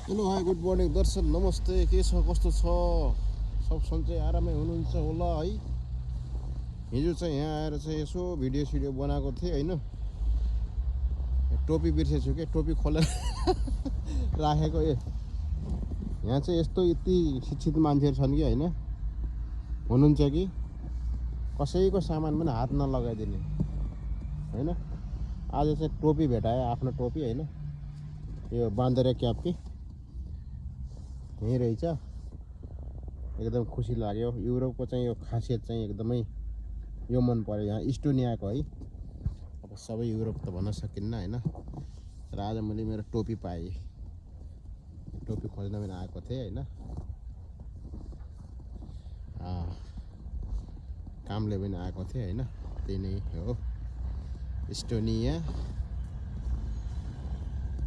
Hello hi good morning दर्शन नमस्ते के छ कस्तो छ सब सन्चै आरामै हुनुहुन्छ होला है। हिजो चाहिँ यहाँ आएर चाहिँ यसो भिडियो सिडियो बनाएको थिएँ होइन। टोपी बिर्सेछु के टोपी खोलेर राखेको यहाँ चाहिँ यस्तो यति शिक्षित मान्छेहरू छन् कि होइन हुनुहुन्छ कि कसैको सामान पनि हात नलगाइदिने होइन। आज चाहिँ टोपी भेटायो आफ्नो टोपी होइन यो बाँदरे क्याप कि यहीँ रहेछ एकदम खुसी लाग्यो। युरोपको चाहिँ यो खासियत चाहिँ एकदमै यो मन पर्यो यहाँ इस्टोनियाको है। अब सबै युरोप त भन्न सकिन्न होइन तर आज मैले मेरो टोपी पाएँ। टोपी खोज्न पनि आएको थिएँ होइन कामले पनि आएको थिएँ होइन त्यही नै हो। Estonia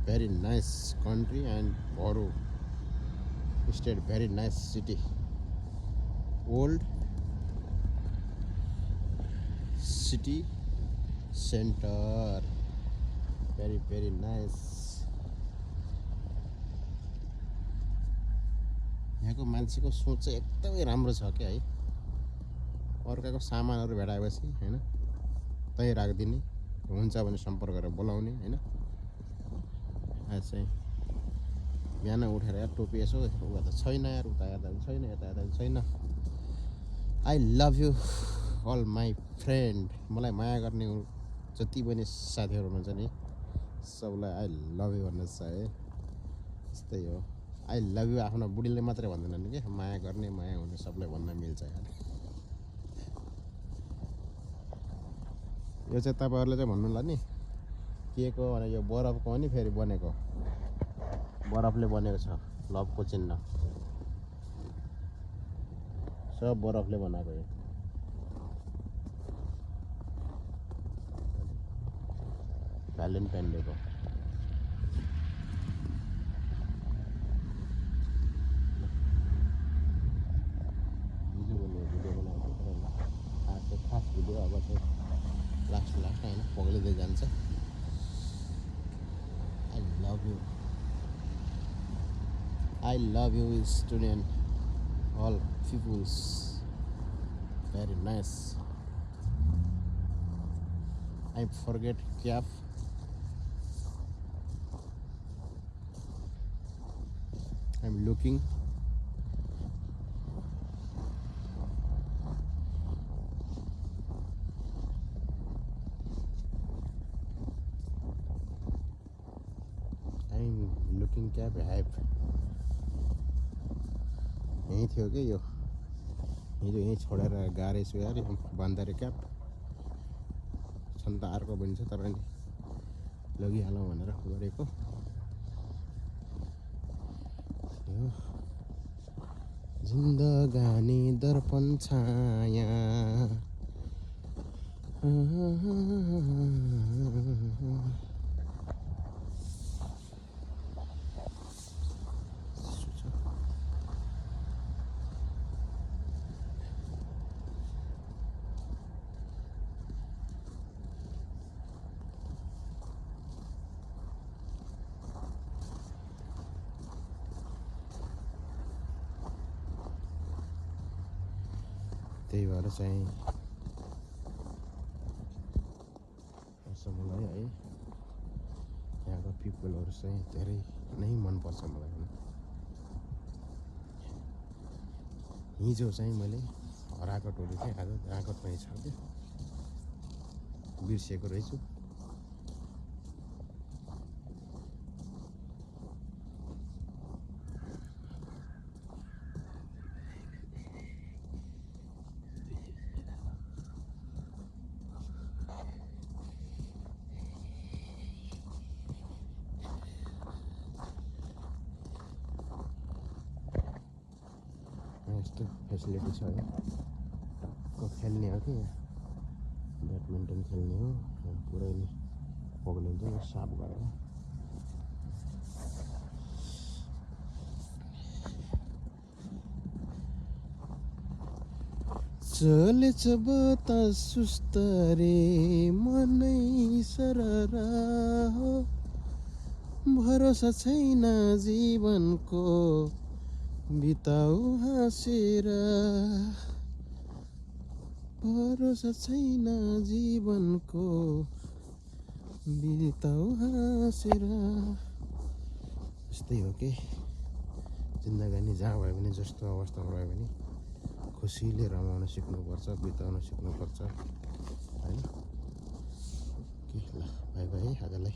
very nice country and Voru state very nice city old city centre very nice. यहाँको मान्छेको सोच चाहिँ एकदमै राम्रो छ क्या है। अर्काको सामानहरू भेटाएपछि होइन त्यहीँ राखिदिने हुन्छ भने सम्पर्क गरेर बोलाउने होइन। आज चाहिँ बिहान उठेर यार टोपी यसो उता त छैन यार उता हेर्दा पनि छैन यता हेर्दा पनि छैन। I love you all my friend मलाई माया गर्ने जति पनि साथीहरू हुनुहुन्छ नि सबलाई आई लभ यु भन्नु छ है। यस्तै हो आई लभ यु आफ्नो बुढीले मात्रै भन्दैनन् कि माया गर्ने माया हुने सबलाई भन्न मिल्छ यार। यो चाहिँ तपाईँहरूले चाहिँ भन्नुला नि के को भने यो बरफको हो नि फेरि बनेको बरफले बनेको छ लभको चिन्ह सब बरफले बनाएको यो। भ्यालेन्टाइन डेको भिडियो बनाएको तर आज चाहिँ खास भिडियो अब चाहिँ लास्ट होइन पग्लिँदै जान्छ। I love you student all peoples very nice. I forget cap I'm looking cap I have यहीँ थियो कि यो हिजो यहीँ छोडेर गाह्रै छु यार बाँदरे क्याप छन् त अर्को पनि छ तर नि लगिहालौँ भनेर गरेको। जिन्दगानी दर्पण छाया त्यही भएर चाहिँ मलाई है यहाँको पिपलहरू चाहिँ धेरै नै मनपर्छ मलाई। हिजो चाहिँ मैले हराएको टोली थिएँ आज राको पनि छ क्या बिर्सेको रहेछु। यस्तो फेसिलिटी छ है खेल्ने हो कि यहाँ ब्याडमिन्टन खेल्ने हो पुरै नै पग्लिन्छ साफ गरेर। चलेछ बतास सुस्त रे मनै सररा हो भरोसा छैन जीवनको बिताउ हाँसेर भरोसा छैन जीवनको बिताउ हाँसेर यस्तै हो कि जिन्दगानी जहाँ भए पनि जस्तो अवस्थामा भए पनि खुसीले रमाउन सिक्नुपर्छ बिताउन सिक्नुपर्छ हैन के ल बाई बाई आजलाई